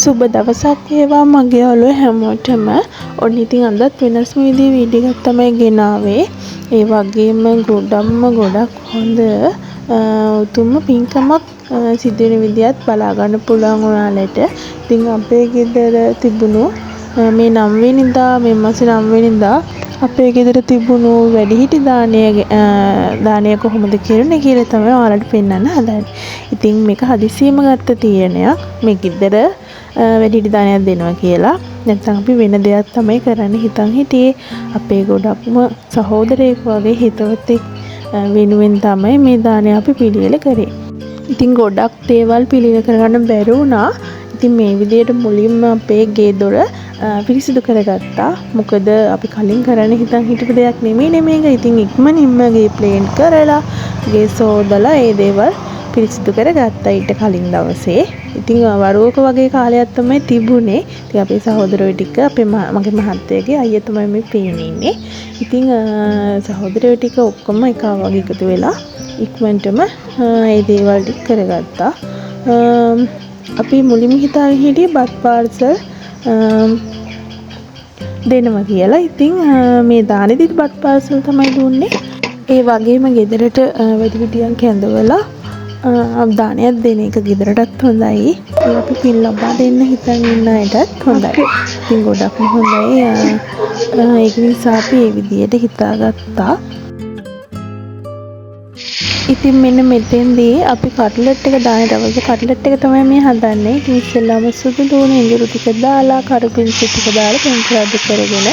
සුබ දවසක් වේවා මගේ ඔළුව හැමෝටම. ඔන්න ඉතින් අදත් වෙනස්ම විදිහේ වීඩියෝ එකක් තමයි ගෙනාවේ. ඒ වගේම ගොඩක් හොඳ උතුම් පින්කමක් සිදු වෙන විදිහත් බලා ගන්න පුළුවන් ඔයාලට. ඉතින් අපේ ගෙදර තිබුණු මේ 9 වෙනිදා මේ මාසේ 9 වෙනිදා අපේ ගෙදර තිබුණු වැඩිහිටි දානය කොහොමද කෙරුණේ කියලා තමයි ඔයාලට පෙන්වන්න හදන්නේ. ඉතින් මේක හදිසියෙම ගත්ත තීරණයක්. මේ ගෙදර වැඩිහිටි දානයක් දෙනවා කියලා. නැත්නම් අපි වෙන දෙයක් තමයි කරන්න හිතන් හිටියේ. අපේ ගොඩක්ම සහෝදරයෙක් වගේ හිතවතෙක් වෙනුවෙන් තමයි මේ දානය අපි පිළියෙල කරේ. ඉතින් ගොඩක් දේවල් පිළියෙල කරගන්න බැරි වුණා. ඉතින් මේ විදිහට මුලින්ම අපේ ගේ දොර පිරිසිදු කරගත්තා. මොකද අපි කලින් කරන්න හිතන් හිටපු දෙයක් නෙමෙයිනේ මේක. ඉතින් ඉක්මනින්ම ගේ ප්ලේන් කරලා ගේ සෝදලා ඒ දේවල් පිරිසිදු කරගත්තා ඊට කලින් දවසේ. ඉතින් වරුවක වගේ කාලයක් තමයි තිබුණේ. ඉතින් අපේ සහෝදරයෝ ටික මගේ මහත්තයාගේ අයියා තමයි මේ පේන්නේ ඉන්නේ. ඉතින් සහෝදරයෝ ටික ඔක්කොම එක වගේ එකතු වෙලා ඉක්මනටම මේ දේවල් ටික කරගත්තා. අපි මුලින්ම හිතාගෙන හිටියේ බත් පාර්සල් දෙනවා කියලා. ඉතින් මේ දානෙදිත් බත් පාර්සල් තමයි දුන්නේ. ඒ වගේම ගෙදරට වැඩිහිටියන් කැඳවලා දානයක් දෙන එක ගෙදරටත් හොඳයි. අපි පින් ලබා දෙන්න හිතන් ඉන්න අයටත් හොඳයි. ඉතින් ගොඩක්ම හොඳයි. ඒක නිසා අපි මේ විදියට හිතාගත්තා. ඉතින් මෙන්න මෙතෙන්දී අපි කට්ලට් එක දානට අවශ්‍ය කට්ලට් එක තමයි මේ හදන්නේ. ඉතින් ඉස්සෙල්ලාම සුදු ලුණු ඉඟුරු ටික දාලා කරුපිංචි ටික දාලා පෙන්කරද්ද කරගෙන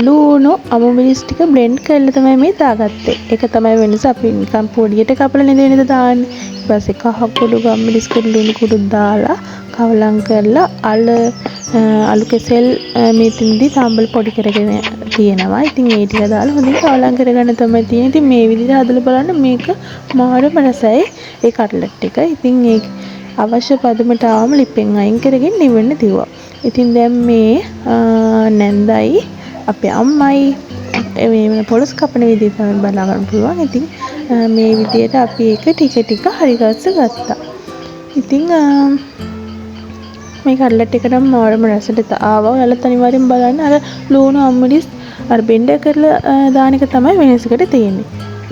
ලුණු අමු මිරිස් ටික බ්ලෙන්ඩ් කරලා තමයි මේ දාගත්තේ. ඒක තමයි වෙනස. අපි නිකන් පොඩියට කපලා නේද දාන්නේ. ඊට පස්සේ කහ කුඩු ගම්මිරිස් කුඩු ලුණු කුඩු දාලා කවලම් කරලා අලු කෙසෙල් මේ තින්දි තම්බල් පොඩි කරගෙන තියෙනවා. ඉතින් ඒ ටික දාලා හොඳින් කවලම් කරගන්න තමයි තියෙන්නේ. ඉතින් මේ විදිහට හදලා බලන්න මේක මාරම රසයි ඒ කට්ලට් එක. ඉතින් ඒ අවශ්‍ය පදමට ආවම ලිපෙන් අයින් කරගෙන නිවෙන්න දිවුවා. ඉතින් දැන් මේ නැන්දයි අපේ අම්මයි මේ පොලොස් කපන විදිහ තමයි බලා ගන්න පුළුවන්. ඉතින් මේ විදිහට අපි ඒක ටික හරි ගත්තා. ඉතින් මේ කට්ලට් එක නම් මාරම රසට ආවා. ඔයාලා අනිවාර්යෙන් බලන්න. අර ලුණු අම්මිරිස් අර බෙන්ඩ කරලා දාන එක තමයි වෙනසකට තියෙන්නේ.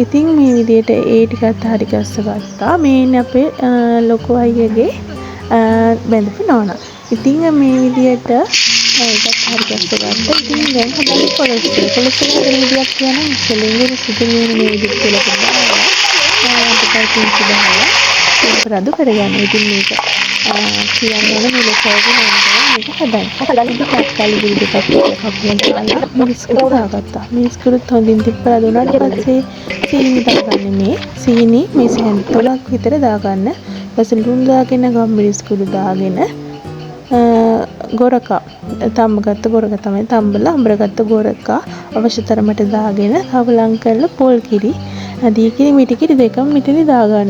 ඉතින් මේ විදිහට ඒ ටිකත් හරි ගත්තා. මේ අපේ ලොකු අයියගේ බැඳපු නෝනා. ඉතින් මේ විදිහට ඒකත් හරි ගත්තා. ඉතින් දැන් හදන්නේ පොලොස් එක විදියක් කියනවා. ඉස්සෙල්ලා සුදු ලුණු මේ විදිහට කියලා දාලා අපිට කිංචි දාලා ඒක රඳු කරගන්න. ඉතින් මේක කියන්නේ මේ ලොකෝගේ නේද මේක හදන්න. ඉතින් කලින් විදිහට කප්පියෙන් කරලා මික්ස් කරගත්තා. මික්ස් කරුත් හොඳින් තිප්පලා දුන්නාට පස්සේ සීනි දාගන්න මේ සීනි මේ සැන් 3ක් විතර දාගන්න. ඊපස්සේ ලුණු දාගෙන ගම්මිරිස් කුඩු දාගෙන ගොරකා තම්බගත්ත ගොරකා තමයි තම්බලා අඹරගත්ත ගොරකා අවශ්‍ය තරමට දාගෙන කවලම් කරලා පොල් කිරි දී කිරි මිටි කිරි දෙකම මෙතන දාගන්න.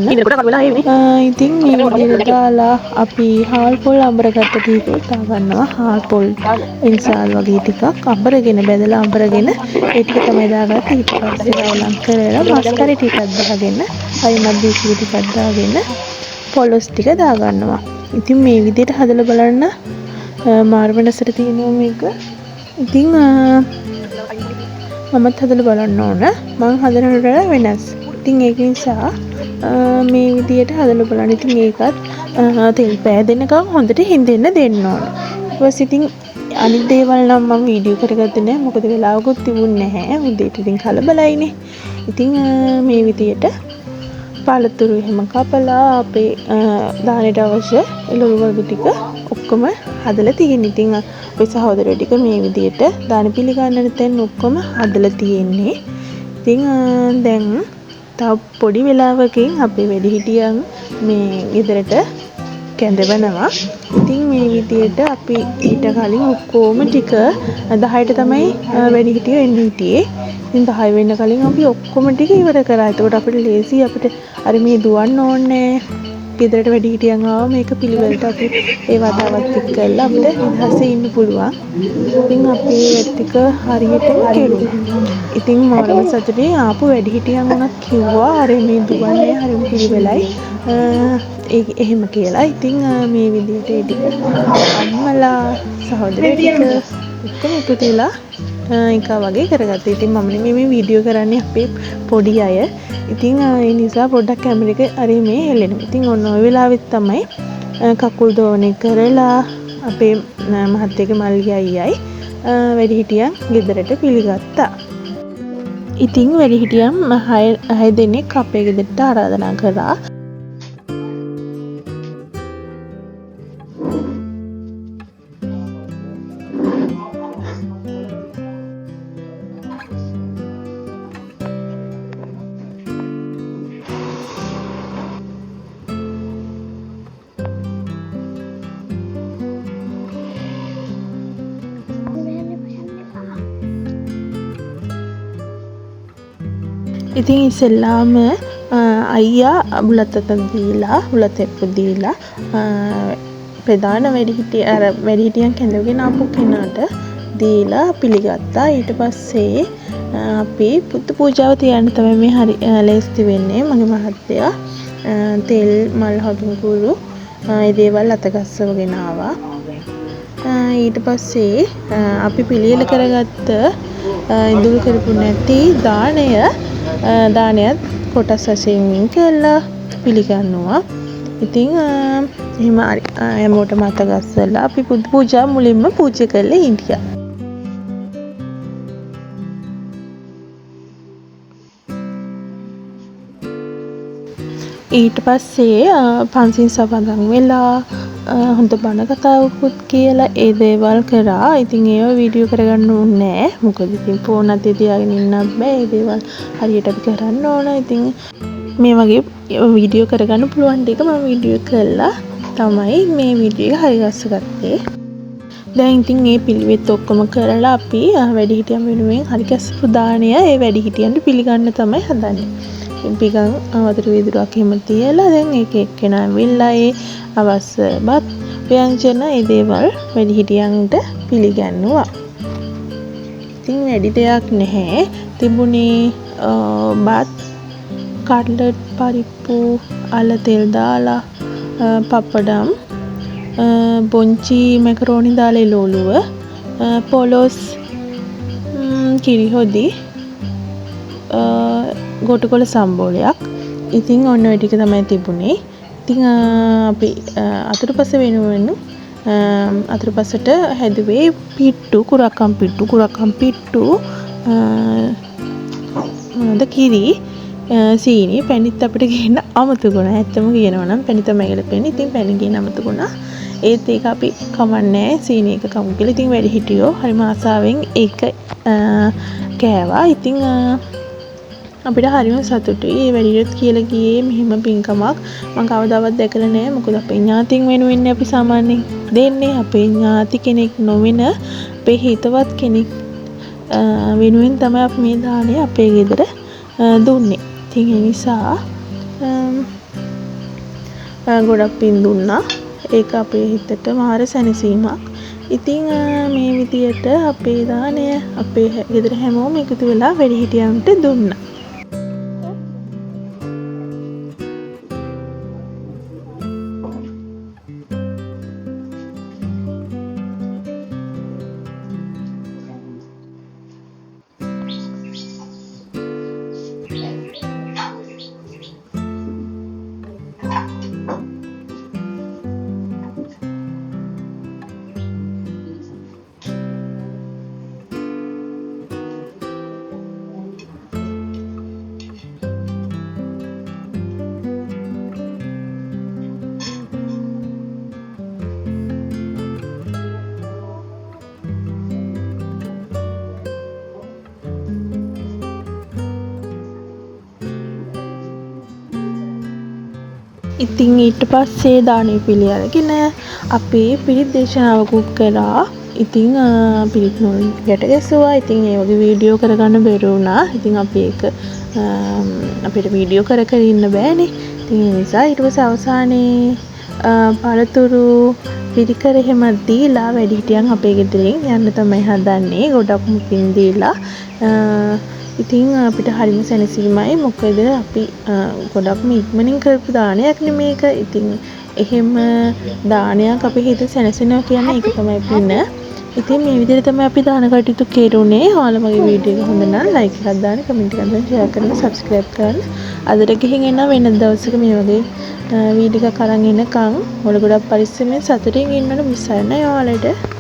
ඉතින් මේ විදිහට දාලා අපි හාල් පොල් අඹරගත්ත ටික දාගන්නවා. හාල් පොල් ඉන්සාල් වගේ ටිකක් අඹරගෙන බෙදලා අඹරගෙන ඒ ටික තමයි දාගත්තේ. ඊට පස්සේ කවලම් කරලා මස්කරි ටිකක් දාගෙන අයිමත් දී කිරි ටිකක් දාගෙන පොලොස් ටික දාගන්නවා. ඉතින් මේ විදිහට හදලා බලන්න මාර්ම රසට තියෙනවා මේක. ඉතින් මමත් හදලා බලන්න ඕන. මම හදනට වෙනස්. ඉතින් ඒක නිසා මේ විදිහට හදලා බලන්න. ඉතින් ඒකත් තෙල් පෑදෙනකම් හොඳට හින්දෙන්න දෙන්න ඕන. ඊට පස්සේ ඉතින් අනිත් දේවල් නම් මම වීඩියෝ කරගත්තේ නැහැ. මොකද වෙලාවකුත් තිබුණේ නැහැ. උදේට ඉතින් කලබලයිනේ. ඉතින් මේ විදිහට පාලතුරු එහෙම කපලා අපේ දානෙට අවශ්‍ය එළවලු වර්ග ටික ඔක්කොම හදලා තියෙන්නේ. ඉතින් අපේ සහෝදරයෝ ටික මේ විදිහට දාන පිළිගන්නන තැන් ඔක්කොම හදලා තියෙන්නේ. ඉතින් දැන් තව පොඩි වෙලාවකින් අපේ වැඩිහිටියන් මේ ගෙදරට කැඳවනවා. ඉතින් මේ විදිහට අපි ඊට කලින් ඔක්කොම ටික 10ට තමයි වැඩිහිටියෝ එන්නේ හිටියේ. ඉතින් 10 වෙන්න කලින් අපි ඔක්කොම ටික ඉවර කරා. එතකොට අපිට ලේසි අපිට අර මේ දුවන්න ඕනේ. ගෙදරට වැඩිහිටියන් ආව මේක පිළිවෙලට අපි ඒ වතාවත් එක්ක කරලා අපිට නිදහසේ ඉන්න පුළුවන්. ඉතින් අපි ටික හරියටම කෙරුවා. ඉතින් මාරම සතුටේ ආපු වැඩිහිටියන් උනත් කිව්වා අර මේ දුවන්නේ හරිම පිළිවෙලයි. එහෙම කියලා. ඉතින් මේ විදිහට ඒ ටික අම්මලා සහෝදරයෝ ටික ඔක්කොම එකතු වෙලා එක වගේ කරගත්තා. ඉතින් මම නෙමෙයි මේ වීඩියෝ කරන්නේ අපේ පොඩි අය. ඉතින් ඒ නිසා පොඩ්ඩක් කැමරා එක අරි මේ හෙලෙනවා. ඉතින් ඔන්න ඔය වෙලාවෙත් තමයි කකුල් දෝනේ කරලා අපේ මහත්තයාගේ මල්ලි අයියයි වැඩිහිටියන් ගෙදරට පිළිගත්තා. ඉතින් වැඩිහිටියන් 6 දෙනෙක් අපේ ගෙදරට ආරාධනා කරා. ඉතින් ඉස්සෙල්ලාම අයියා බුලත් අතන් දීලා බුලත් එක්ක දීලා ප්‍රධාන වැඩිහිටියන් කැඳවගෙන ආපු කෙනාට දීලා පිළිගත්තා. ඊට පස්සේ අපි බුද්ධ පූජාව තියන්න තමයි මේ හරි ලෑස්ති වෙන්නේ. මගේ මහත්තයා තෙල් මල් හඳුන්කුරු ඒ දේවල් අතගස්සවගෙන ආවා. ඊට පස්සේ අපි පිළියෙල කරගත්ත ඉඳුල් කරපු නැති දානයත් කොටස් වශයෙන් කළා පිළිගන්නවා. ඉතින් එහෙම හැමෝටම අත ගස්සලා අපි බුදු පූජා මුලින්ම පූජා කරලා හිටියා. ඊට පස්සේ පන්සිල් සමාදන් වෙලා හොඳ බණ කතාවකුත් කියලා ඒ දේවල් කරා. ඉතින් ඒව වීඩියෝ කරගන්න ඕනේ නෑ. මොකද ඉතින් ෆෝන් අතේ තියාගෙන ඉන්නත් බෑ. ඒ දේවල් හරියට අපි කරන්න ඕන. ඉතින් මේ වගේ වීඩියෝ කරගන්න පුළුවන් ටික මම වීඩියෝ කළා තමයි මේ වීඩියෝ එක හරිගස්සගත්තේ. දැන් ඉතින් මේ පිළිවෙත් ඔක්කොම කරලා අපි වැඩිහිටියන් වෙනුවෙන් හරිගස්සපු දාණය ඒ වැඩිහිටියන්ට පිළිගන්න තමයි හදන්නේ. පිකන් වතුර වීදුරුවක් එහෙම තියලා දැන් එක එක්කෙනා ඇවිල්ලා ඒ අවශ්‍ය බත් ව්‍යංජන ඒ දේවල් වැඩිහිටියන්ට පිළිගන්නවා. ඉතින් වැඩි දෙයක් නැහැ. තිබුණේ බත් කට්ලට් පරිප්පු අල තෙල් දාලා පප්පඩම් බොංචි මැකරෝනි දාලා එළවලුව පොලොස් කිරි හොදි ගොටුකොළ සම්බෝලයක්. ඉතින් ඔන්න ඔය ටික තමයි තිබුණේ. ඉතින් අපි අතුරුපස වෙනුවෙන් අතුරුපසට හැදුවේ පිට්ටු කුරක්කම් පිට්ටු මොනවද කිරි සීනි පැණිත් අපිට ගේන්න අමතකුණා. ඇත්තම කියනවා නම් පැණි තමයි ගලපෙන්නේ. ඉතින් පැණි ගේන්න අමතකුණා. ඒත් ඒක අපි කමන්නේ සීනි එක කමු කියලා. ඉතින් වැඩි හිටියෝ හරිම ආසාවෙන් ඒක කෑවා. ඉතින් අපිට හරිම සතුටුයි. ඒ වැඩිහිටියොත් කියලා ගියේ මෙහෙම පින්කමක් මම කවදාවත් දැකලා නැහැ. මොකද අපේ ඥාතින් වෙනුවෙන් අපි සාමාන්‍යයෙන් දෙන්නේ. අපේ ඥාති කෙනෙක් නොවන අපේ හිතවත් කෙනෙක් වෙනුවෙන් තමයි අපි මේ දාණය අපේ ගෙදර දුන්නේ. ඉතින් ඒ නිසා ගොඩක් පින් දුන්නා. ඒක අපේ හිතට මාර සැනසීමක්. ඉතින් මේ විදියට අපේ දාණය අපේ ගෙදර හැමෝම එකතු වෙලා වැඩිහිටියන්ට දුන්නා. ඉතින් ඊට පස්සේ දානේ පිළි අරගෙන අපි පිරිත් දේශනාවකුත් කළා. ඉතින් පිරිත් නූල් ගැට ගැසුවා. ඉතින් ඒ වගේ වීඩියෝ කරගන්න බැරි වුණා. ඉතින් අපි ඒක අපිට වීඩියෝ කර ඉන්න බෑනේ. ඉතින් ඒ නිසා ඊට පස්සේ අවසානයේ පළතුරු පිරිකර එහෙම දීලා වැඩිහිටියන් අපේ ගෙදරින් යන්න තමයි හදන්නේ. ගොඩක් මුකින් දීලා ඉතින් අපිට හරිම සැනසීමයි. මොකද අපි ගොඩක්ම ඉක්මනින් කරපු දානයක් නේ මේක. ඉතින් එහෙම දානයක් අපේ හිත සැනසෙනවා කියන්නේ ඒක තමයි පින. ඉතින් මේ විදිහට තමයි අපි දාන කටයුතු කෙරුණේ. ඔයාලා මගේ වීඩියෝ එක හොඳ නම් ලයික් එකක් දාන්න, කමෙන්ට් එකක් දාන්න, ෂෙයා කරන්න, සබ්ස්ක්‍රයිබ් කරන්න. අදට ගිහින් එන වෙන දවසක මේ වගේ වීඩියෝ එකක් අරන් එනකම් ඔයාලා ගොඩක් පරිස්සමෙන් සතුටින් ඉන්නට මිස් කරන්න ඔයාලට.